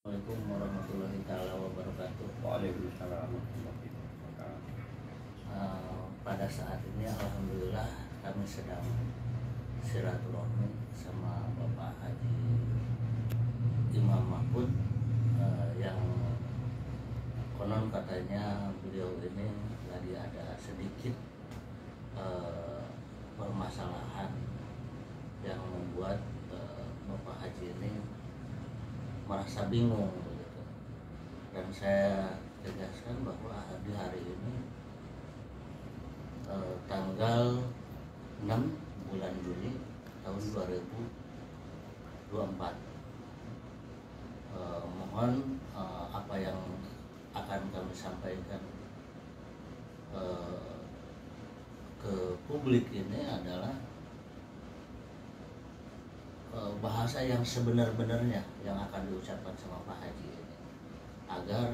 Assalamualaikum warahmatullahi taala wabarakatuh. Waalaikumsalam warahmatullahi wabarakatuh. Pada saat ini alhamdulillah kami sedang silaturahmi sama Bapak Haji Imam Mahfud, yang konon katanya beliau ini lagi ada sedikit permasalahan yang membuat Bapak Haji ini merasa bingung begitu. Dan saya tegaskan bahwa di hari ini tanggal 6 bulan Juni tahun 2024, mohon apa yang akan kami sampaikan ke publik ini adalah bahasa yang sebenar-benarnya yang akan diucapkan sama Pak Haji ini, agar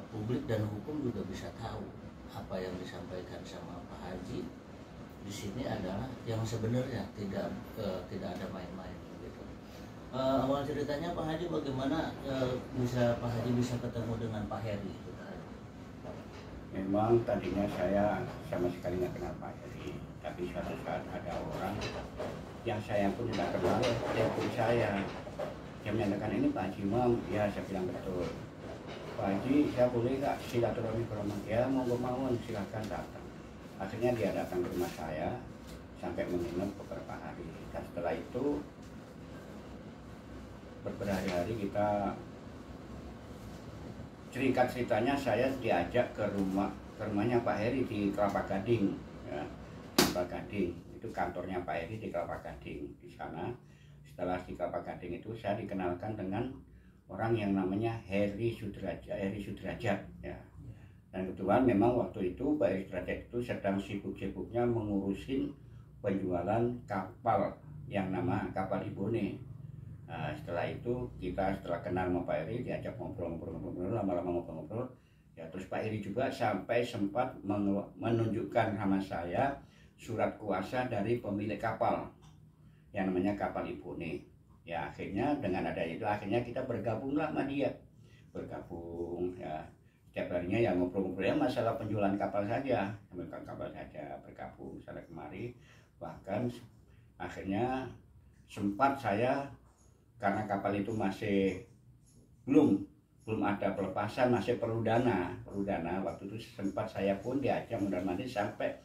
publik dan hukum juga bisa tahu apa yang disampaikan sama Pak Haji di sini adalah yang sebenarnya, tidak ada main-main gitu. Awal ceritanya Pak Haji bagaimana Pak Haji bisa ketemu dengan Pak Heri itu tadi? Memang tadinya saya sama sekali nggak kenal Pak Heri, tapi suatu saat ada orang yang saya pun tidak kenal telepon saya. Dia menyatakan, ini Pak Haji Imam. Ya, saya bilang betul. Pak Haji, saya boleh nggak silaturahmi ke rumah? Ya, mau silahkan datang. Akhirnya dia datang ke rumah saya sampai menginap beberapa hari. Dan setelah itu berhari-hari kita ceritanya saya diajak ke rumahnya Pak Heri di Kelapa Gading, ya, Kelapa Gading. Itu kantornya Pak Heri di Kelapa Gading. Di sana, setelah di Kelapa Gading itu saya dikenalkan dengan orang yang namanya Heri Sudrajat, ya. Dan kebetulan memang waktu itu Pak Heri Sudrajat itu sedang sibuk-sibuknya mengurusin penjualan kapal yang nama kapal Ibone. Nah, setelah itu setelah kenal sama Pak Heri, diajak ngobrol-ngobrol, lama-lama ngobrol-ngobrol. Ya, terus Pak Heri juga sampai sempat menunjukkan sama saya surat kuasa dari pemilik kapal yang namanya kapal Ibone. Ya, akhirnya dengan adanya itu akhirnya kita bergabunglah sama dia. Bergabung, ya. Setiap harinya ya ngobrol-ngobrol ya masalah penjualan kapal saja, bergabung sana kemari. Bahkan akhirnya sempat saya, karena kapal itu masih belum ada pelepasan, masih perlu dana. Waktu itu sempat saya pun diajak mondar-mandir sampai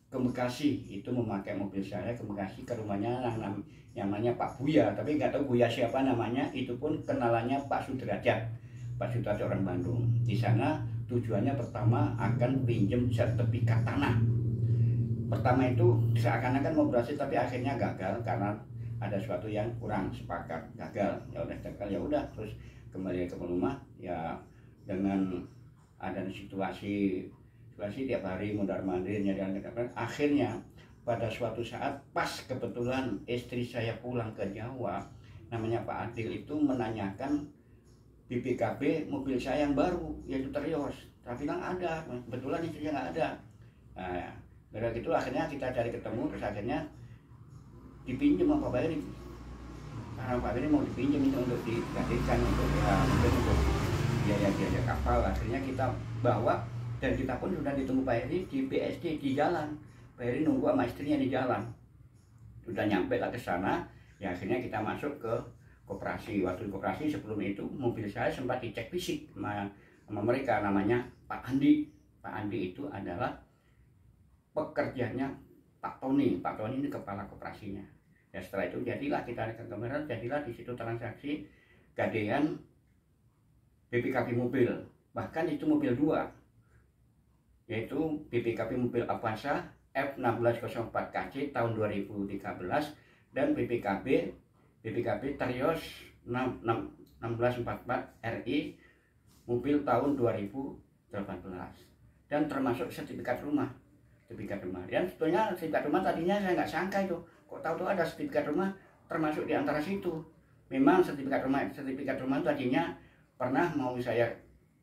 ke Bekasi, itu memakai mobil saya ke Bekasi, ke rumahnya yang namanya Pak Buya, tapi nggak tahu Buya siapa namanya. Itu pun kenalannya Pak Sudrajat orang Bandung. Di sana tujuannya pertama akan pinjam sertifikat tanah. Pertama itu seakan-akan mau berhasil, tapi akhirnya gagal karena ada sesuatu yang kurang sepakat, gagal. Ya udah terus kembali ke rumah, ya dengan ada situasi tiap hari mondar-mandir nyari. Akhirnya pada suatu saat pas kebetulan istri saya pulang ke Jawa, namanya Pak Adil, itu menanyakan BPKB mobil saya yang baru, yaitu Terios. Saya bilang ada, kebetulan istrinya nggak ada. Nah, dari itu akhirnya kita cari ketemu, terus akhirnya dipinjam sama Pak Heri. Karena Pak Heri mau dipinjam itu untuk digantikan untuk biaya kapal. Akhirnya kita bawa, dan kita pun sudah ditunggu Pak Heri di BSD di jalan. Pak Heri nunggu sama istrinya di jalan. Sudah nyampe lah ke sana, ya akhirnya kita masuk ke koperasi. Waktu di koperasi sebelum itu mobil saya sempat dicek fisik sama mereka, namanya Pak Andi. Pak Andi itu adalah pekerjanya Pak Tony. Pak Tony ini kepala koperasinya. Ya setelah itu jadilah kita ke kamera, jadilah di situ transaksi gadean BPKB mobil. Bahkan itu mobil 2, yaitu BPKB mobil Avanza F1604KC tahun 2013 dan BPKB Terios 1644 RI mobil tahun 2018, dan termasuk sertifikat rumah. Dan sebetulnya sertifikat rumah tadinya saya nggak sangka itu, kok tahu ada sertifikat rumah termasuk di antara situ. Memang sertifikat rumah tadinya pernah mau saya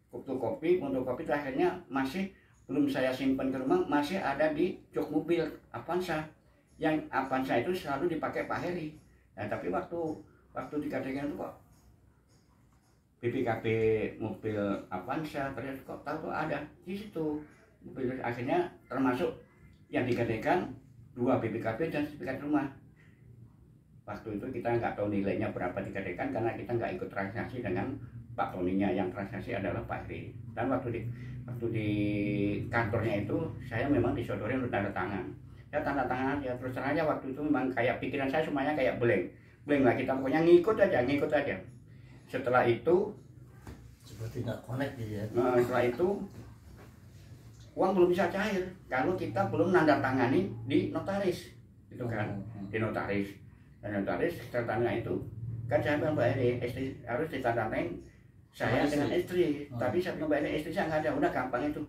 fotokopi, akhirnya masih belum saya simpan ke rumah, masih ada di jok mobil Avanza. Yang Avanza itu selalu dipakai Pak Heri. Nah, tapi waktu dikatakan itu kok BPKB mobil Avanza, terus kok tahu tuh ada di situ mobil. Akhirnya termasuk yang digadekan 2 BPKB dan sertifikat rumah. Waktu itu kita nggak tahu nilainya berapa digadekan karena kita nggak ikut transaksi dengan Pak Toninya, yang transaksi adalah Pak Heri. Dan waktu di kantornya itu saya memang disodori untuk tanda tangan. Ya tanda tangan ya terus terang aja, waktu itu memang kayak pikiran saya semuanya kayak blank lah, kita pokoknya ngikut aja. Setelah itu seperti nggak connect gitu ya. Setelah itu uang belum bisa cair kalau kita belum nandatangani di notaris, itu kan. Di notaris, dan notaris tanda tangan itu kan saya bilang Mbak Eri, istri harus ditandatangan saya dengan istri. Tapi saya bilang Mbak Eri, istri saya nggak ada. Udah gampang itu,